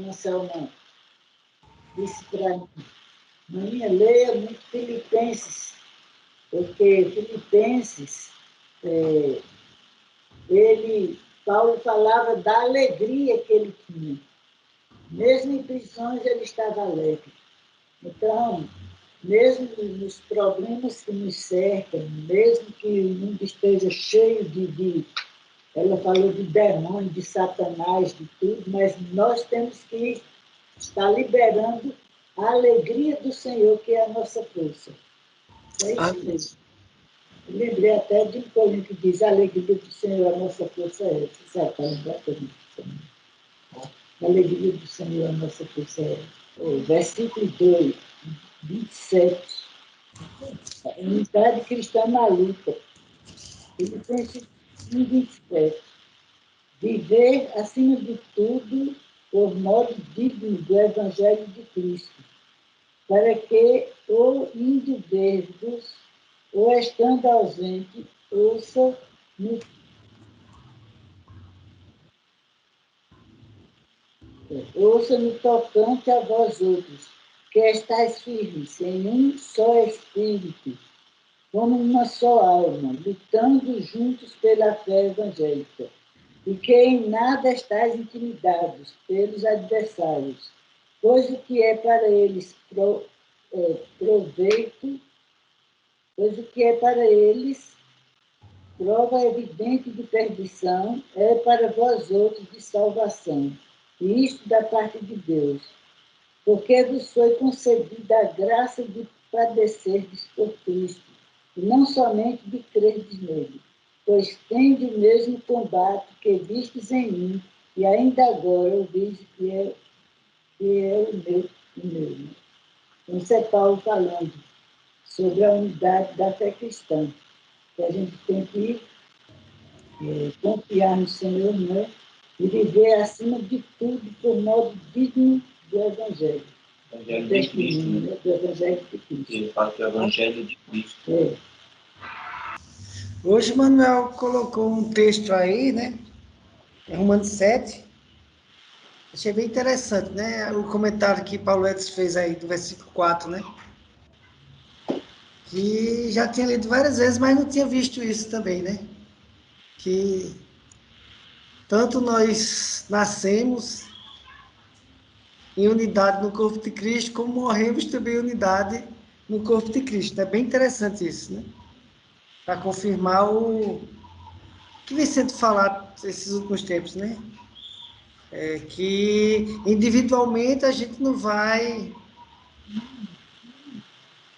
A Selma disse para mim, leia muito Filipenses, porque Filipenses, Paulo falava da alegria que ele tinha. Mesmo em prisões, ele estava alegre. Então, mesmo nos problemas que nos cercam, mesmo que o mundo esteja cheio ela falou de demônio, de Satanás, de tudo, mas nós temos que estar liberando a alegria do Senhor, que é a nossa força. É isso mesmo. Eu lembrei até de um poema que diz: a alegria do Senhor, a nossa força é essa. Sabe, para lembrar também. A alegria do Senhor, a nossa força é essa. Versículo 2, 27. Unidade cristã na luta. Filipenses 1, 27. Viver, acima de tudo, por modo digno do Evangelho de Cristo, para que, ou indo ver-vos, ou estando ausente, ouça no tocante a vós outros, que estáis firmes em um só Espírito, como uma só alma, lutando juntos pela fé evangélica, e que em nada estáis intimidados pelos adversários, pois o que é para eles proveito, pois o que é para eles prova evidente de perdição, é para vós outros de salvação, e isto da parte de Deus, porque vos foi concedida a graça de padecerdes por Cristo, e não somente de crerdes nele, pois tende o mesmo combate que vistes em mim, e ainda agora ouvis que é o meu. Então, isso é Paulo falando sobre a unidade da fé cristã, que a gente tem que confiar no Senhor, né? E viver acima de tudo por modo digno do Evangelho. Evangelho de Cristo, né? Do Evangelho de Cristo. Ele fala que é o Evangelho de Cristo. É. Hoje Manuel colocou um texto aí, né? Em Romanos 7. Achei bem interessante, né? O comentário que Paulo Edson fez aí do versículo 4, né? Que já tinha lido várias vezes, mas não tinha visto isso também, né? Que tanto nós nascemos em unidade no corpo de Cristo, como morremos também em unidade no corpo de Cristo. É bem interessante isso, né? Para confirmar o que vem sendo falado esses últimos tempos, né? Que individualmente a gente não vai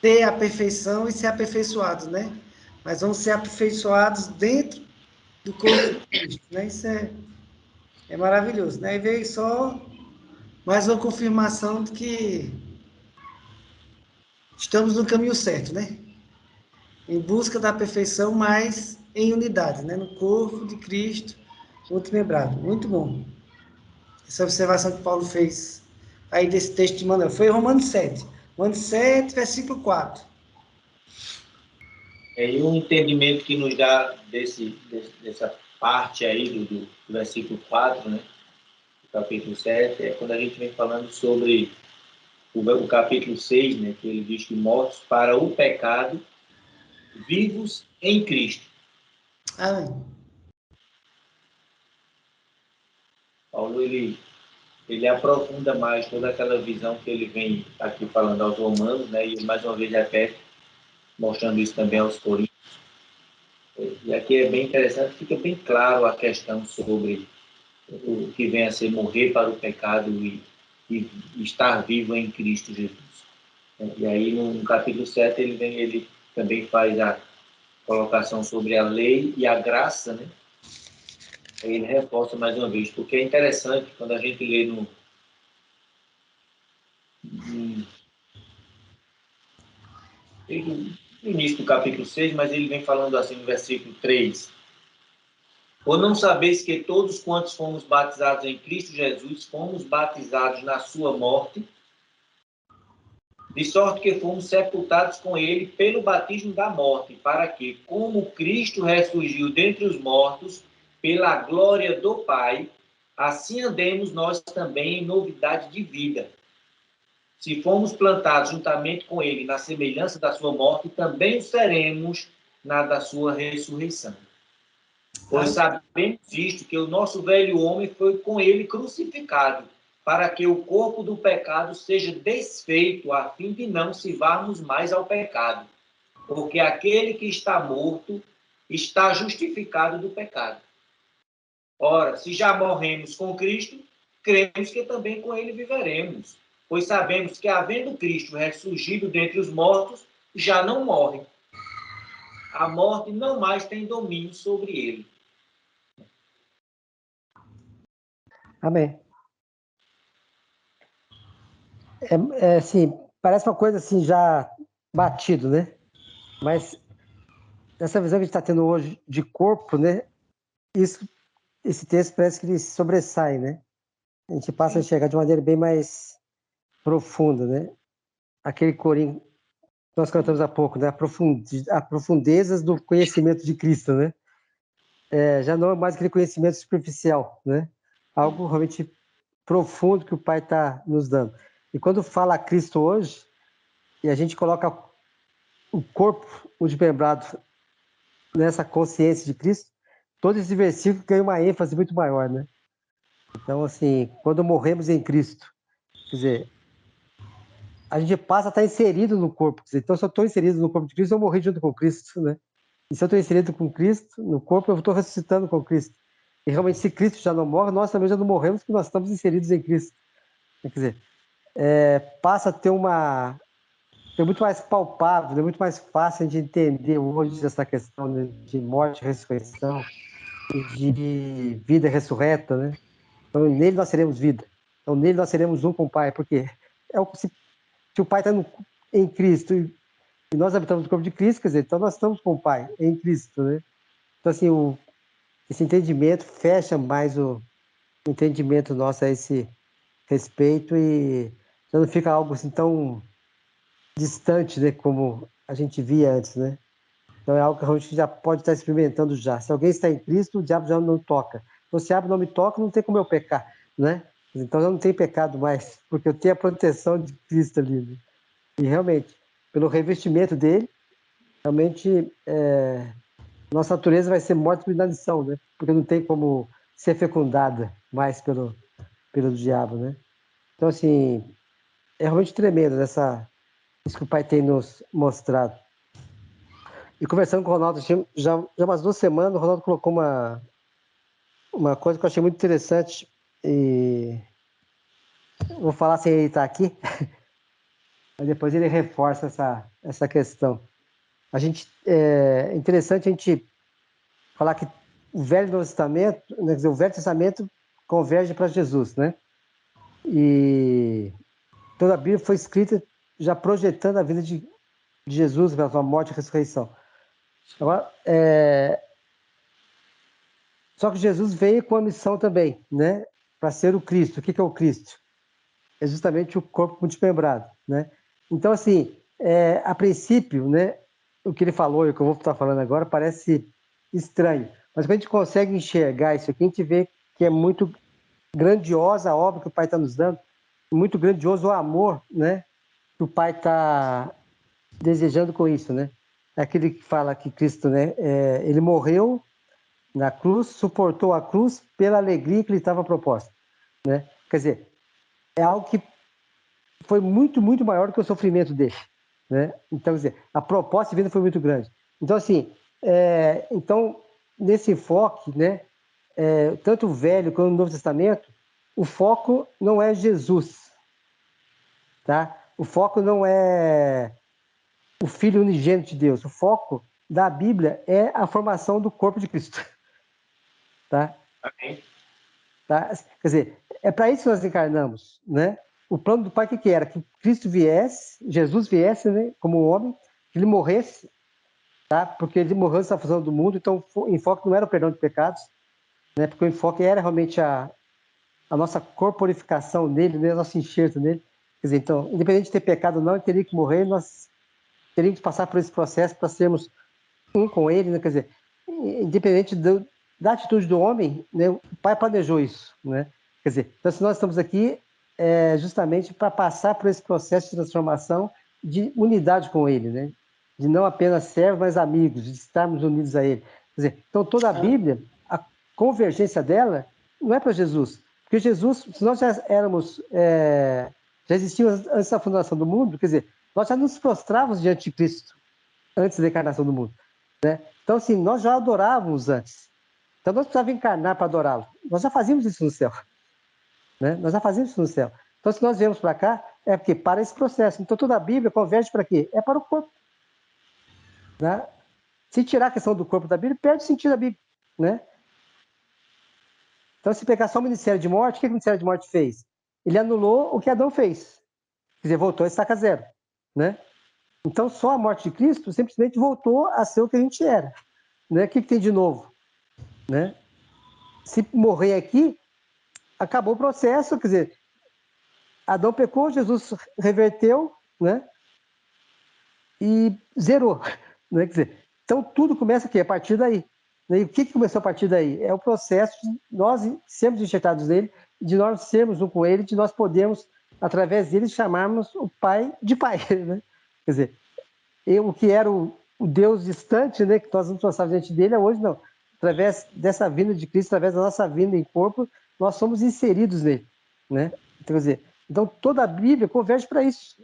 ter a perfeição e ser aperfeiçoados, né? Mas vamos ser aperfeiçoados dentro do corpo de Cristo, né? Isso é maravilhoso, né? E veio só mais uma confirmação de que estamos no caminho certo, né? Em busca da perfeição, mas em unidade, né? No corpo de Cristo, multimembrado. Muito bom. Essa observação que Paulo fez aí desse texto de Manuel. Foi Romanos 7. Romanos 7, versículo 4. E um entendimento que nos dá dessa parte aí do versículo 4, né? Do capítulo 7, é quando a gente vem falando sobre o capítulo 6, né? Que ele diz que mortos para o pecado, vivos em Cristo. Amém. Paulo, ele aprofunda mais toda aquela visão que ele vem aqui falando aos romanos, né? E mais uma vez repete, mostrando isso também aos coríntios. E aqui é bem interessante, fica bem claro a questão sobre o que vem a ser morrer para o pecado e estar vivo em Cristo Jesus. E aí no capítulo 7 ele também faz a colocação sobre a lei e a graça, né? Ele reforça mais uma vez, porque é interessante quando a gente lê no início do capítulo 6, mas ele vem falando assim no versículo 3. Ou não sabeis que todos quantos fomos batizados em Cristo Jesus, fomos batizados na sua morte, de sorte que fomos sepultados com ele pelo batismo da morte, para que, como Cristo ressurgiu dentre os mortos, pela glória do Pai, assim andemos nós também em novidade de vida. Se fomos plantados juntamente com ele na semelhança da sua morte, também o seremos na da sua ressurreição. Pois sabemos isto, que o nosso velho homem foi com ele crucificado, para que o corpo do pecado seja desfeito, a fim de não sirvarmos mais ao pecado. Porque aquele que está morto está justificado do pecado. Ora, se já morremos com Cristo, cremos que também com ele viveremos. Pois sabemos que, havendo Cristo ressurgido dentre os mortos, já não morre. A morte não mais tem domínio sobre ele. Amém. Assim, parece uma coisa assim já batido, né? Mas essa visão que a gente está tendo hoje de corpo, né? Esse texto parece que ele sobressai, né? A gente passa a enxergar de maneira bem mais profunda, né? Aquele corinho que nós cantamos há pouco, né? A profundezas do conhecimento de Cristo, né? Já não é mais aquele conhecimento superficial, né? Algo realmente profundo que o Pai está nos dando. E quando fala Cristo hoje, e a gente coloca o corpo, o desmembrado, nessa consciência de Cristo, todo esse versículo ganha uma ênfase muito maior, né? Então, assim, quando morremos em Cristo, quer dizer, a gente passa a estar inserido no corpo. Quer dizer, então, se eu estou inserido no corpo de Cristo, eu morri junto com Cristo, né? E se eu estou inserido com Cristo, no corpo, eu estou ressuscitando com Cristo. E realmente, se Cristo já não morre, nós também já não morremos, porque nós estamos inseridos em Cristo. Quer dizer, passa a ter muito mais palpável, é muito mais fácil de entender hoje essa questão, né, de morte e ressurreição, e de vida ressurreta, né? Então, nele nós seremos vida. Então, nele nós seremos um com o Pai, porque se o Pai está em Cristo e nós habitamos no corpo de Cristo, quer dizer, então nós estamos com o Pai em Cristo, né? Então, assim, esse entendimento fecha mais o entendimento nosso a esse respeito e já não fica algo assim tão distante, né, como a gente via antes, né? Então é algo que a gente já pode estar experimentando já. Se alguém está em Cristo, o diabo já não toca. Então, se o diabo não me toca, não tem como eu pecar, né? Então eu não tenho pecado mais, porque eu tenho a proteção de Cristo ali, né? E realmente, pelo revestimento dele, realmente nossa natureza vai ser morta por inanição, né? Porque não tem como ser fecundada mais pelo diabo, né? Então, assim, é realmente tremendo isso que o Pai tem nos mostrado. E conversando com o Ronaldo, já umas 2 semanas, o Ronaldo colocou uma coisa que eu achei muito interessante e vou falar sem ele estar aqui, mas depois ele reforça essa questão. É interessante a gente falar que o Velho Testamento, né, quer dizer, o Velho Testamento converge para Jesus, né? E toda a Bíblia foi escrita já projetando a vida de Jesus pela sua morte e ressurreição. Agora, só que Jesus veio com a missão também, né? Para ser o Cristo. O que é o Cristo? É justamente o corpo desmembrado, né? Então, assim, a princípio, né? O que ele falou e o que eu vou estar falando agora parece estranho. Mas quando a gente consegue enxergar isso aqui, a gente vê que é muito grandiosa a obra que o Pai está nos dando, muito grandioso o amor, né? Que o Pai está desejando com isso, né? É aquele que fala que Cristo, né? Ele morreu na cruz, suportou a cruz pela alegria que lhe estava proposta, né? Quer dizer, é algo que foi muito, muito maior do que o sofrimento dele, né? Então, quer dizer, a proposta de vida foi muito grande. Então, assim, então, nesse enfoque, né? Tanto o Velho quanto o Novo Testamento, o foco não é Jesus, tá? O foco não é o Filho unigênito de Deus. O foco da Bíblia é a formação do corpo de Cristo, tá? Amém. Tá? Quer dizer, é para isso que nós encarnamos, né? O plano do Pai que era? Que Cristo viesse, Jesus viesse, né, como homem, que ele morresse, tá? Porque ele morreu nessa função do mundo, então o enfoque não era o perdão de pecados, né? Porque o enfoque era realmente a nossa corporificação nele, né? Nosso enxerto nele. Quer dizer, então, independente de ter pecado ou não, ele teria que morrer, nós teríamos que passar por esse processo para sermos um com ele, né? Quer dizer, independente da atitude do homem, né, o Pai planejou isso, né? Quer dizer, então se nós estamos aqui justamente para passar por esse processo de transformação de unidade com Ele, né? De não apenas servos, mas amigos, de estarmos unidos a Ele. Quer dizer, então toda a Bíblia, a convergência dela não é para Jesus, porque Jesus, se nós já éramos, já existíamos antes da fundação do mundo, quer dizer, nós já nos prostrávamos diante de Cristo antes da encarnação do mundo, né? Então, assim, nós já adorávamos antes. Então, nós precisávamos encarnar para adorá-lo. Nós já fazíamos isso no céu, né? Nós já fazíamos isso no céu. Então, se nós viemos para cá, é porque para esse processo. Então, toda a Bíblia converge para quê? É para o corpo, né? Se tirar a questão do corpo da Bíblia, perde o sentido da Bíblia, né? Então, se pegar só o ministério de morte, o que o ministério de morte fez? Ele anulou o que Adão fez. Quer dizer, voltou a estaca zero, né? Então, só a morte de Cristo simplesmente voltou a ser o que a gente era, né? O que tem de novo, né? Se morrer aqui, acabou o processo, quer dizer, Adão pecou, Jesus reverteu, né? E zerou, né? Quer dizer, então tudo começa aqui, a partir daí. E o que começou a partir daí? É o processo de nós sermos enxertados nele, de nós sermos um com ele, de nós podermos, através dele, chamarmos o Pai de Pai, né? Quer dizer, o que era o Deus distante, né, que nós não passávamos diante dele, hoje não. Através dessa vinda de Cristo, através da nossa vinda em corpo, nós somos inseridos nele, né? Então, quer dizer, então toda a Bíblia converge para isso.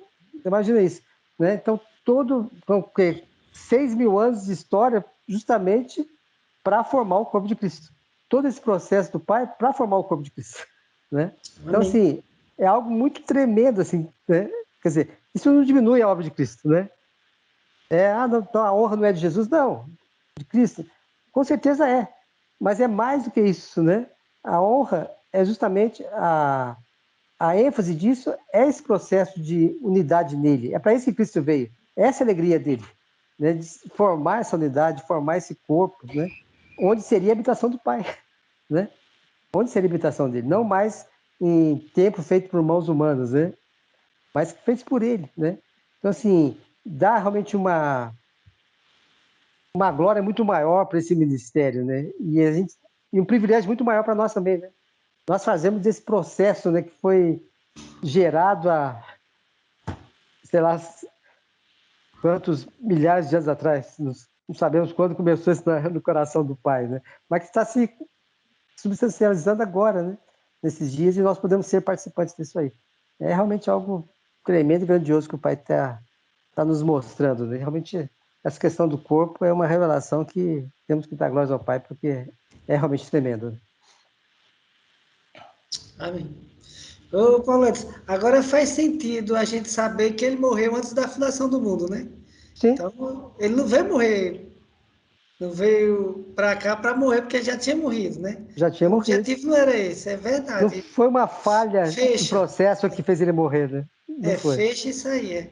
Imagina isso, né? Então, 6.000 anos de história justamente para formar o corpo de Cristo. Todo esse processo do Pai para formar o corpo de Cristo, né? Então, assim, é algo muito tremendo, assim, né? Quer dizer, isso não diminui a obra de Cristo, né? Não, então a honra não é de Jesus, não, de Cristo. Com certeza é, mas é mais do que isso, né? A honra é justamente a ênfase disso, é esse processo de unidade nele. É para isso que Cristo veio. Essa é a alegria dele, né? De formar essa unidade, formar esse corpo, né? Onde seria a habitação do Pai, né? Onde seria a habitação dele? Não mais em templo feito por mãos humanas, né? Mas feito por ele, né? Então, assim, dá realmente uma glória muito maior para esse ministério, né? E um privilégio muito maior para nós também, né? Nós fazemos desse processo, né, que foi gerado há, sei lá, quantos milhares de anos atrás, não sabemos quando começou isso no coração do Pai, né? Mas que está se substancializando agora, né? Nesses dias, e nós podemos ser participantes disso aí. É realmente algo tremendo e grandioso que o Pai está nos mostrando, né? Realmente, essa questão do corpo é uma revelação que temos que dar glórias ao Pai, porque é realmente tremendo. Amém. Ô, Paulo, agora faz sentido a gente saber que ele morreu antes da fundação do mundo, né? Sim. Então, ele não veio morrer, não veio para cá para morrer porque já tinha morrido, né? Já tinha O morrido. objetivo não era esse, é Não verdade. foi uma falha do Fecha. processo que fez ele morrer, né? Não foi. Fecha isso aí,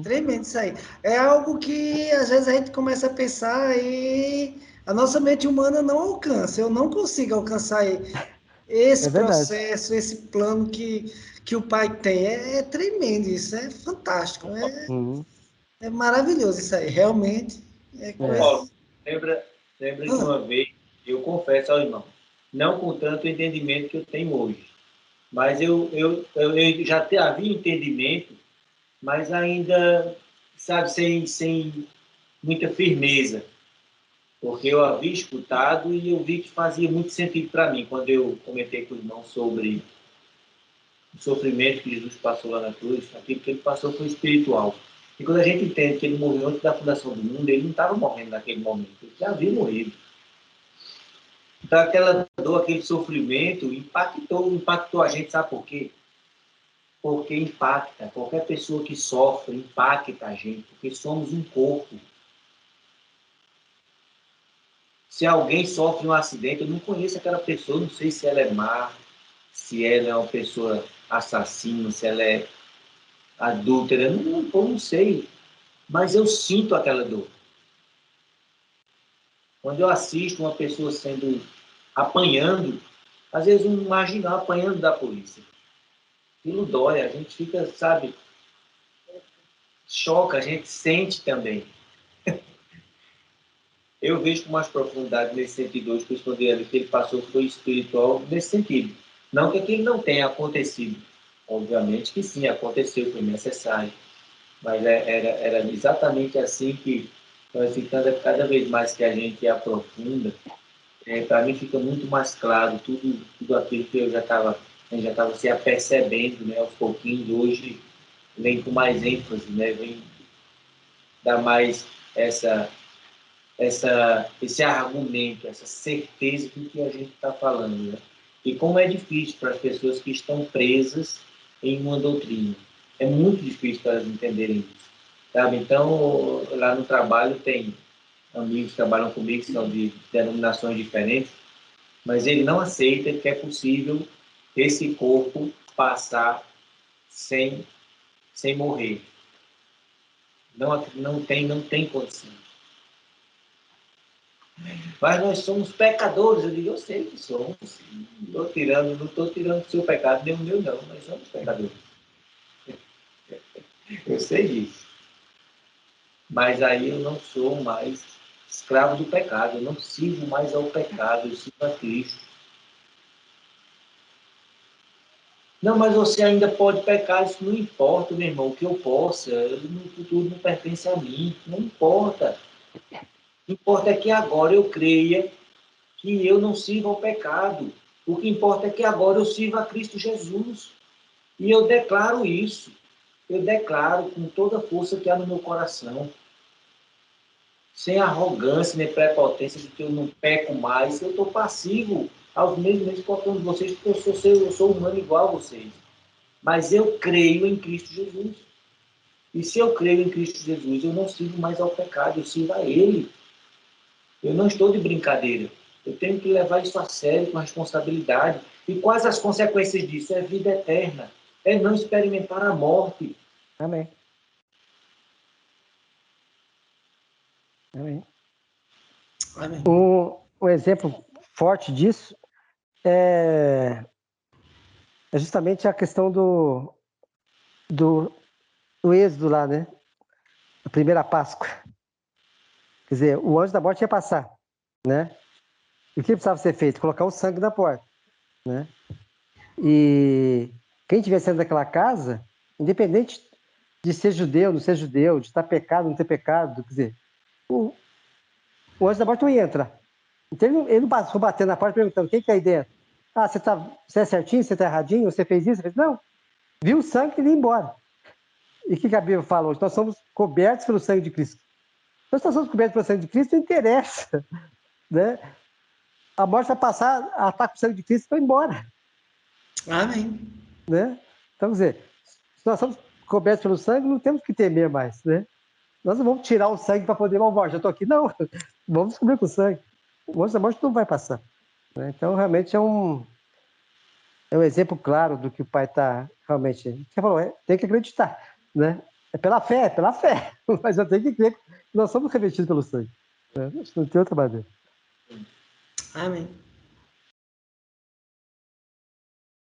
tremendo isso aí. É algo que às vezes a gente começa a pensar e a nossa mente humana não alcança. Eu não consigo alcançar esse É verdade. processo, esse plano que o pai tem. É tremendo isso, é fantástico. Uhum. É maravilhoso isso aí, realmente. É Ô, coisa. Paulo, lembra de uma vez, eu confesso ao irmão, não com tanto entendimento que eu tenho hoje, mas eu já havia entendimento, mas ainda, sabe, sem muita firmeza, porque eu havia escutado e eu vi que fazia muito sentido para mim, quando eu comentei com o irmão sobre o sofrimento que Jesus passou lá na cruz, aquilo que ele passou foi espiritual. E quando a gente entende que ele morreu antes da fundação do mundo, ele não estava morrendo naquele momento, ele já havia morrido. Então aquela dor, aquele sofrimento impactou a gente, sabe por quê? Porque impacta. Qualquer pessoa que sofre impacta a gente, porque somos um corpo. Se alguém sofre um acidente, eu não conheço aquela pessoa, não sei se ela é má, se ela é uma pessoa assassina, se ela é adúltera, eu não sei, mas eu sinto aquela dor. Quando eu assisto uma pessoa apanhando, às vezes um marginal apanhando da polícia, aquilo dói, a gente fica, sabe, choca, a gente sente também. Eu vejo com mais profundidade nesse sentido hoje, que ele passou foi espiritual nesse sentido. Não que aquilo não tenha acontecido. Obviamente que sim, aconteceu, foi necessário. Mas era exatamente assim que nós ficando cada vez mais que a gente aprofunda, para mim fica muito mais claro tudo aquilo que eu já estava se apercebendo, né, aos pouquinhos. Hoje vem com mais ênfase, né, vem dar mais esse argumento, essa certeza do que a gente está falando. Né? E como é difícil para as pessoas que estão presas em uma doutrina. É muito difícil para elas entenderem isso. Sabe? Então, lá no trabalho tem amigos que trabalham comigo, que são de denominações diferentes, mas ele não aceita que é possível esse corpo passar sem morrer. Não tem condição. Mas nós somos pecadores. Eu digo, eu sei que somos. Não estou tirando o seu pecado, nem o meu não, mas somos pecadores. Eu sei disso. Mas aí eu não sou mais escravo do pecado, eu não sirvo mais ao pecado, eu sirvo a Cristo. Não, mas você ainda pode pecar, isso não importa, meu irmão, o que eu possa, no futuro não pertence a mim, não importa. O que importa é que agora eu creia que eu não sirvo ao pecado. O que importa é que agora eu sirvo a Cristo Jesus. E eu declaro isso. Eu declaro com toda a força que há no meu coração. Sem arrogância nem prepotência de que eu não peco mais. Eu estou passivo aos mesmos portando de vocês, porque eu sou humano igual a vocês. Mas eu creio em Cristo Jesus. E se eu creio em Cristo Jesus, eu não sirvo mais ao pecado, eu sirvo a Ele. Eu não estou de brincadeira. Eu tenho que levar isso a sério, com responsabilidade. E quais as consequências disso? É vida eterna. É não experimentar a morte. Amém. Amém. Amém. Um exemplo forte disso é justamente a questão do êxodo lá, né? A primeira Páscoa. Quer dizer, o anjo da morte ia passar, né? E o que precisava ser feito? Colocar o sangue na porta, né? E quem estivesse dentro daquela casa, independente de ser judeu, não ser judeu, de estar pecado, não ter pecado, quer dizer, o anjo da morte não ia entrar. Então ele não passou batendo na porta perguntando quem que é aí dentro. Ah, você é certinho, você está erradinho, você fez isso? Não, viu o sangue e ia embora. E o que a Bíblia fala hoje? Nós somos cobertos pelo sangue de Cristo. Nós somos cobertos pelo sangue de Cristo, não interessa, né? A morte vai passar, ataca o sangue de Cristo e vai embora. Amém. Né? Então, quer dizer, se nós somos cobertos pelo sangue, não temos que temer mais, né? Nós não vamos tirar o sangue para poder morrer. Já estou aqui, não. Vamos descobrir com o sangue. O anjo da morte não vai passar. Né? Então, realmente é um exemplo claro do que o pai está realmente... Você falou, tem que acreditar, né? É pela fé, mas eu tenho que crer que nós somos revestidos pelo sangue. Né? Não tem outra maneira. Amém.